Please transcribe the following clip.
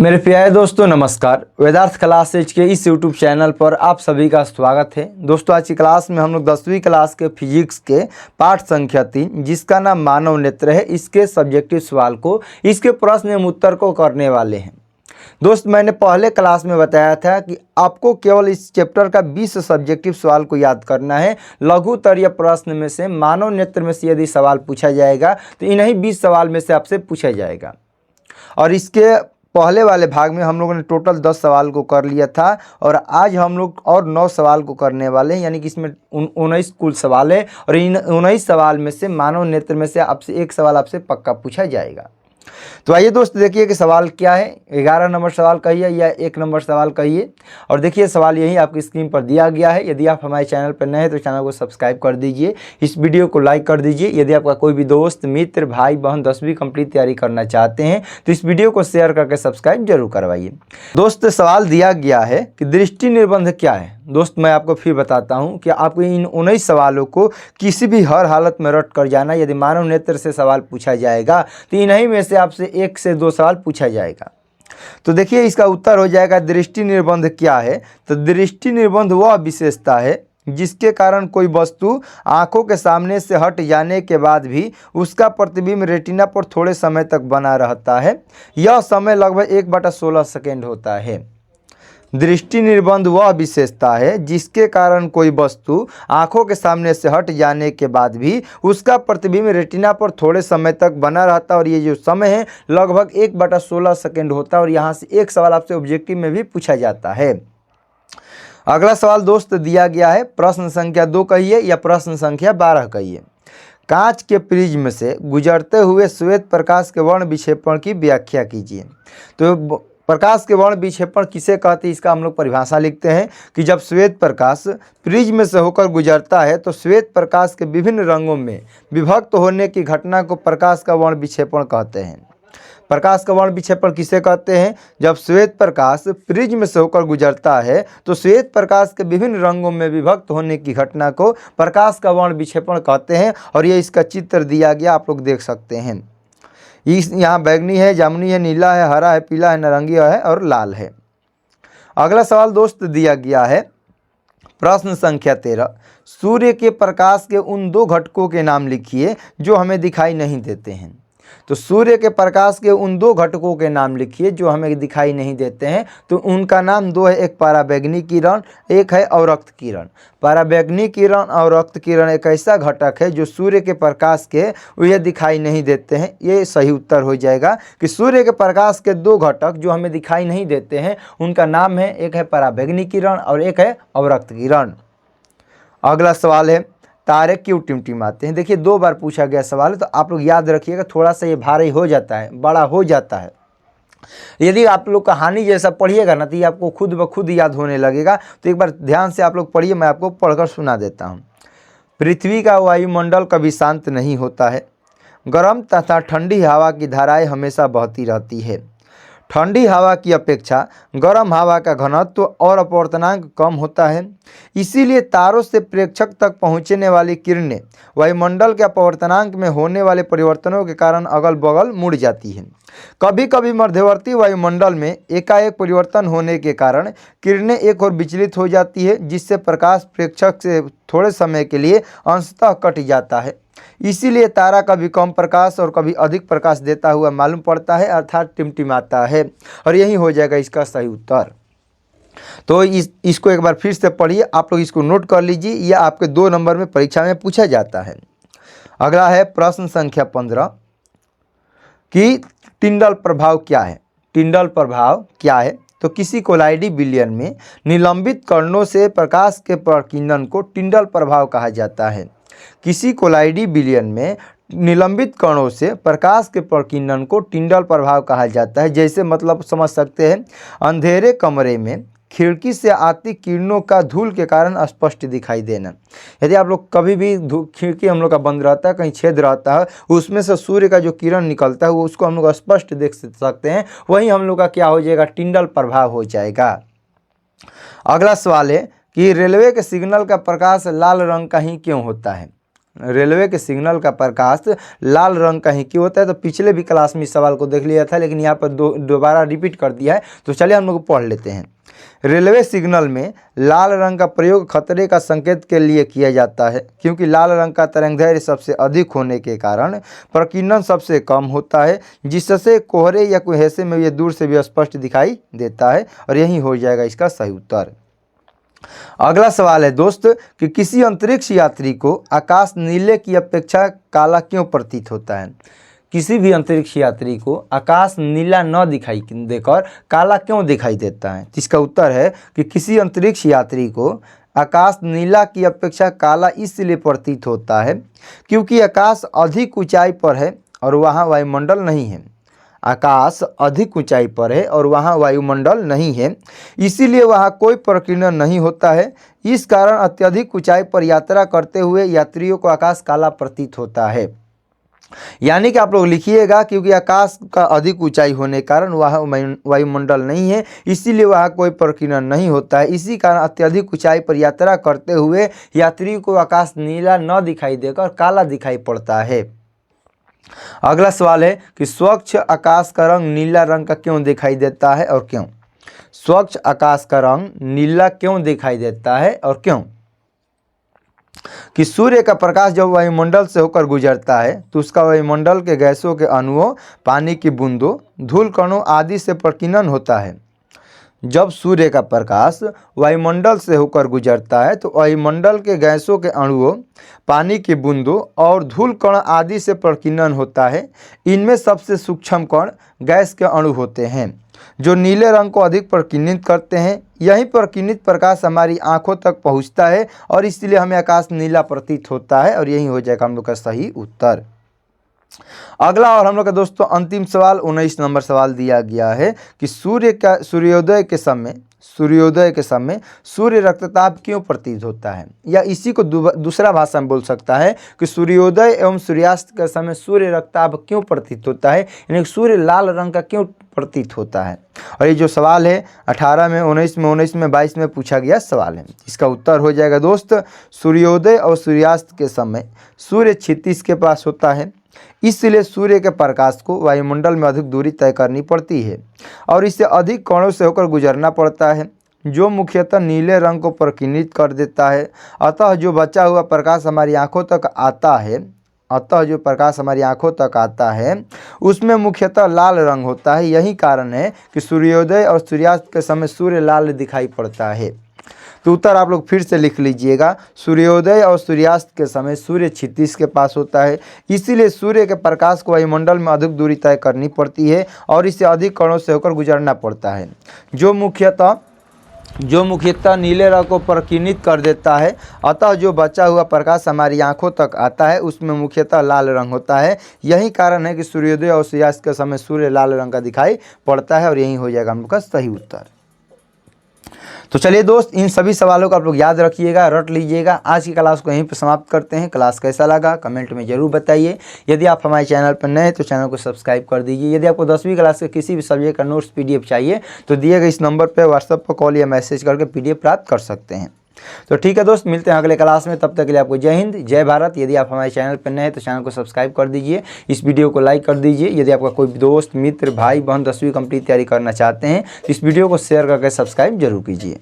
मेरे प्यारे दोस्तों नमस्कार। वेदार्थ क्लासेज के इस यूट्यूब चैनल पर आप सभी का स्वागत है। दोस्तों आज की क्लास में हम लोग 10वीं क्लास के फिजिक्स के पाठ संख्या 3 जिसका नाम मानव नेत्र है, इसके सब्जेक्टिव सवाल को, इसके प्रश्न एवं उत्तर को करने वाले हैं। दोस्त मैंने पहले क्लास में बताया था कि आपको केवल इस चैप्टर का 20 सब्जेक्टिव सवाल को याद करना है। लघुत्तरीय प्रश्न में से मानव नेत्र में से यदि सवाल पूछा जाएगा तो इन्हीं 20 सवाल में से आपसे पूछा जाएगा। और इसके पहले वाले भाग में हम लोगों ने टोटल 10 सवाल को कर लिया था और आज हम लोग और 9 सवाल को करने वाले हैं, यानी कि इसमें 19 कुल सवाल है और इन 19 सवाल में से मानव नेत्र में से आपसे एक सवाल आपसे पक्का पूछा जाएगा। तो आइए दोस्त देखिए कि सवाल क्या है। 11 नंबर सवाल कहिए या 1 नंबर सवाल कहिए। और देखिए सवाल यही आपकी स्क्रीन पर दिया गया है। यदि आप हमारे चैनल पर नए हैं तो चैनल को सब्सक्राइब कर दीजिए, इस वीडियो को लाइक कर दीजिए। यदि आपका कोई भी दोस्त मित्र भाई बहन 10वीं कंप्लीट तैयारी करना चाहते हैं तो इस वीडियो को शेयर करके सब्सक्राइब जरूर करवाइए। दोस्त सवाल दिया गया है कि दृष्टि निर्बंध क्या है। दोस्त मैं आपको फिर बताता हूं कि आपको इन 19 सवालों को किसी भी हर हालत में रट कर जाना। यदि मानव नेत्र से सवाल पूछा जाएगा तो इन्हीं में से आपसे 1 से 2 सवाल पूछा जाएगा। तो देखिए इसका उत्तर हो जाएगा दृष्टि निर्बंध क्या है। तो दृष्टि निर्बंध वह विशेषता है जिसके कारण कोई वस्तु आंखों के सामने से हट जाने के बाद भी उसका प्रतिबिंब रेटिना पर थोड़े समय तक बना रहता है। यह समय लगभग 1/16 सेकेंड होता है। दृष्टि निर्बंध वह विशेषता है जिसके कारण कोई वस्तु आंखों के सामने से हट जाने के बाद भी उसका प्रतिबिंब रेटिना पर थोड़े समय तक बना रहता है और ये जो समय है लगभग 1/16 सेकेंड होता है। और यहाँ से एक सवाल आपसे ऑब्जेक्टिव में भी पूछा जाता है। अगला सवाल दोस्त दिया गया है, प्रश्न संख्या 2 कहिए या प्रश्न संख्या 12 कहिए। कांच के प्रिज्म से गुजरते हुए श्वेत प्रकाश के वर्ण विक्षेपण की व्याख्या कीजिए। तो प्रकाश के वर्ण विक्षेपण किसे कहते हैं, इसका हम लोग परिभाषा लिखते हैं कि जब श्वेत प्रकाश प्रिज्म से होकर गुजरता है तो श्वेत प्रकाश के विभिन्न रंगों में विभक्त होने की घटना को प्रकाश का वर्ण विक्षेपण कहते हैं। प्रकाश का वर्ण विक्षेपण किसे कहते हैं, जब श्वेत प्रकाश प्रिज्म से होकर गुजरता है तो श्वेत प्रकाश के विभिन्न रंगों में विभक्त होने की घटना को प्रकाश का वर्ण विक्षेपण कहते हैं। और ये इसका चित्र दिया गया, आप लोग देख सकते हैं। इस यहाँ बैगनी है, जामुनी है, नीला है, हरा है, पीला है, नारंगी है और लाल है। अगला सवाल दोस्त दिया गया है, प्रश्न संख्या 13। सूर्य के प्रकाश के उन 2 घटकों के नाम लिखिए जो हमें दिखाई नहीं देते हैं। तो सूर्य के प्रकाश के उन 2 घटकों के नाम लिखिए जो हमें दिखाई नहीं देते हैं। तो उनका नाम 2 है, एक पराबैंगनी किरण, एक है अवरक्त किरण। पराबैंगनी किरण और रक्त किरण एक ऐसा घटक है जो सूर्य के प्रकाश के ये दिखाई नहीं देते हैं। ये सही उत्तर हो जाएगा कि सूर्य के प्रकाश के 2 घटक जो हमें दिखाई नहीं देते हैं उनका नाम है, एक है पराबैंगनी किरण और एक है अवरक्त किरण। अगला सवाल है, तारे क्यों टिमटिमाते हैं। देखिए 2 बार पूछा गया सवाल है तो आप लोग याद रखिएगा, थोड़ा सा ये भारी हो जाता है, बड़ा हो जाता है। यदि आप लोग कहानी जैसा पढ़िएगा ना तो ये आपको खुद ब खुद याद होने लगेगा। तो एक बार ध्यान से आप लोग पढ़िए, मैं आपको पढ़कर सुना देता हूँ। पृथ्वी का वायुमंडल कभी शांत नहीं होता है। गर्म तथा ठंडी हवा की धाराएं हमेशा बहती रहती है। ठंडी हवा की अपेक्षा गर्म हवा का घनत्व और अपवर्तनांक कम होता है। इसीलिए तारों से प्रेक्षक तक पहुंचने वाली किरणें वायुमंडल के अपवर्तनांक में होने वाले परिवर्तनों के कारण अगल बगल मुड़ जाती हैं। कभी कभी मध्यवर्ती वायुमंडल में एकाएक परिवर्तन होने के कारण किरणें एक ओर विचलित हो जाती है, जिससे प्रकाश प्रेक्षक से थोड़े समय के लिए अंशतः कट जाता है। इसीलिए तारा कभी कम प्रकाश और कभी अधिक प्रकाश देता हुआ मालूम पड़ता है, अर्थात टिमटिमाता है। और यही हो जाएगा इसका सही उत्तर। तो इसको एक बार फिर से पढ़िए, आप लोग इसको नोट कर लीजिए, यह आपके 2 नंबर में परीक्षा में पूछा जाता है। अगला है प्रश्न संख्या 15 कि टिंडल प्रभाव क्या है। टिंडल प्रभाव क्या है, तो किसी कोलाइडी विलयन में निलंबित कणों से प्रकाश के प्रकीर्णन को टिंडल प्रभाव कहा जाता है। किसी कोलाइडी विलयन में निलंबित कणों से प्रकाश के प्रकीर्णन को टिंडल प्रभाव कहा जाता है। जैसे मतलब समझ सकते हैं, अंधेरे कमरे में खिड़की से आती किरणों का धूल के कारण स्पष्ट दिखाई देना। यदि आप लोग कभी भी खिड़की हम लोग का बंद रहता है, कहीं छेद रहता है, उसमें से सूर्य का जो किरण निकलता है वो उसको हम लोग स्पष्ट देख सकते हैं। वही हम लोग का क्या हो जाएगा, टिंडल प्रभाव हो जाएगा। अगला सवाल है कि रेलवे के सिग्नल का प्रकाश लाल रंग का ही क्यों होता है। रेलवे के सिग्नल का प्रकाश लाल रंग का ही क्यों होता है? तो पिछले भी क्लास में इस सवाल को देख लिया था, लेकिन यहाँ पर दोबारा रिपीट कर दिया है। तो चलिए हम लोग पढ़ लेते हैं। रेलवे सिग्नल में लाल रंग का प्रयोग खतरे का संकेत के लिए किया जाता है, क्योंकि लाल रंग का तरंगदैर्घ्य सबसे अधिक होने के कारण प्रकीर्णन सबसे कम होता है, जिससे कोहरे या कुहेसे में ये दूर से भी स्पष्ट दिखाई देता है। और यही हो जाएगा इसका सही उत्तर। अगला सवाल है दोस्त कि किसी अंतरिक्ष यात्री को आकाश नीले की अपेक्षा काला क्यों प्रतीत होता है? किसी भी अंतरिक्ष यात्री को आकाश नीला न दिखाई देकर काला क्यों दिखाई देता है? इसका उत्तर है कि किसी अंतरिक्ष यात्री को आकाश नीला की अपेक्षा काला इसलिए प्रतीत होता है क्योंकि आकाश अधिक ऊंचाई पर है और वहाँ वायुमंडल नहीं है। आकाश अधिक ऊंचाई पर है और वहाँ वायुमंडल नहीं है, इसीलिए वहाँ कोई प्रकीर्णन नहीं होता है। इस कारण अत्यधिक ऊंचाई पर यात्रा करते हुए यात्रियों को आकाश काला प्रतीत होता है। यानी कि आप लोग लिखिएगा, क्योंकि आकाश का अधिक ऊंचाई होने के कारण वहाँ वायुमंडल नहीं है, इसीलिए वहाँ कोई प्रकीर्णन नहीं होता है। इसी कारण अत्यधिक ऊंचाई पर यात्रा करते हुए यात्रियों को आकाश नीला न दिखाई देकर काला दिखाई पड़ता है। अगला सवाल है कि स्वच्छ आकाश का रंग नीला रंग का क्यों दिखाई देता है और क्यों? स्वच्छ आकाश का रंग नीला क्यों दिखाई देता है और क्यों? कि सूर्य का प्रकाश जब वायुमंडल से होकर गुजरता है तो उसका वायुमंडल के गैसों के अणुओं, पानी की बूंदों, धूल कणों आदि से प्रकीर्णन होता है। जब सूर्य का प्रकाश वायुमंडल से होकर गुजरता है तो वायुमंडल के गैसों के अणुओं, पानी की बूंदों और धूल कण आदि से प्रकीर्णन होता है। इनमें सबसे सूक्ष्म कण गैस के अणु होते हैं, जो नीले रंग को अधिक प्रकीर्णित करते हैं। यही प्रकीर्णित प्रकाश हमारी आंखों तक पहुंचता है और इसलिए हमें आकाश नीला प्रतीत होता है। और यही हो जाएगा हम लोग का सही उत्तर। अगला और हम लोग का दोस्तों अंतिम सवाल 19 नंबर सवाल दिया गया है कि सूर्योदय के समय सूर्य रक्तताप क्यों प्रतीत होता है? या इसी को दूसरा भाषा में बोल सकता है कि सूर्योदय एवं सूर्यास्त के समय सूर्य रक्तताप क्यों प्रतीत होता है, यानी सूर्य लाल रंग का क्यों प्रतीत होता है। और ये जो सवाल है 18 में, 19 में 22 में पूछा गया सवाल है। इसका उत्तर हो जाएगा दोस्त, सूर्योदय और सूर्यास्त के समय सूर्य क्षितिज के पास होता है, इसलिए सूर्य के प्रकाश को वायुमंडल में अधिक दूरी तय करनी पड़ती है और इसे अधिक कोणों से होकर गुजरना पड़ता है, जो मुख्यतः नीले रंग को प्रकीर्णित कर देता है। अतः जो बचा हुआ प्रकाश हमारी आंखों तक आता है उसमें मुख्यतः लाल रंग होता है। यही कारण है कि सूर्योदय और सूर्यास्त के समय सूर्य लाल दिखाई पड़ता है। तो उत्तर आप लोग फिर से लिख लीजिएगा, सूर्योदय और सूर्यास्त के समय सूर्य क्षितिज के पास होता है, इसीलिए सूर्य के प्रकाश को वायुमंडल में अधिक दूरी तय करनी पड़ती है और इसे अधिक कणों से होकर गुजरना पड़ता है, जो मुख्यतः नीले रंग को प्रकीर्णित कर देता है। अतः जो बचा हुआ प्रकाश हमारी आंखों तक आता है उसमें मुख्यतः लाल रंग होता है। यही कारण है कि सूर्योदय और सूर्यास्त के समय सूर्य लाल रंग का दिखाई पड़ता है। और यही हो जाएगा हम लोग का सही उत्तर। तो चलिए दोस्त, इन सभी सवालों को आप लोग याद रखिएगा, रट लीजिएगा। आज की क्लास को यहीं पर समाप्त करते हैं। क्लास कैसा लगा कमेंट में जरूर बताइए। यदि आप हमारे चैनल पर नए हैं तो चैनल को सब्सक्राइब कर दीजिए। यदि आपको 10वीं क्लास के किसी भी सब्जेक्ट का नोट्स PDF चाहिए तो दिए गए इस नंबर पर व्हाट्सएप पर कॉल या मैसेज करके PDF प्राप्त कर सकते हैं। तो ठीक है दोस्त, मिलते हैं अगले क्लास में। तब तक के लिए आपको जय हिंद, जय भारत। यदि आप हमारे चैनल पर नए हैं तो चैनल को सब्सक्राइब कर दीजिए, इस वीडियो को लाइक कर दीजिए। यदि आपका कोई दोस्त, मित्र, भाई बहन 10वीं कंप्लीट तैयारी करना चाहते हैं तो इस वीडियो को शेयर करके सब्सक्राइब जरूर कीजिए।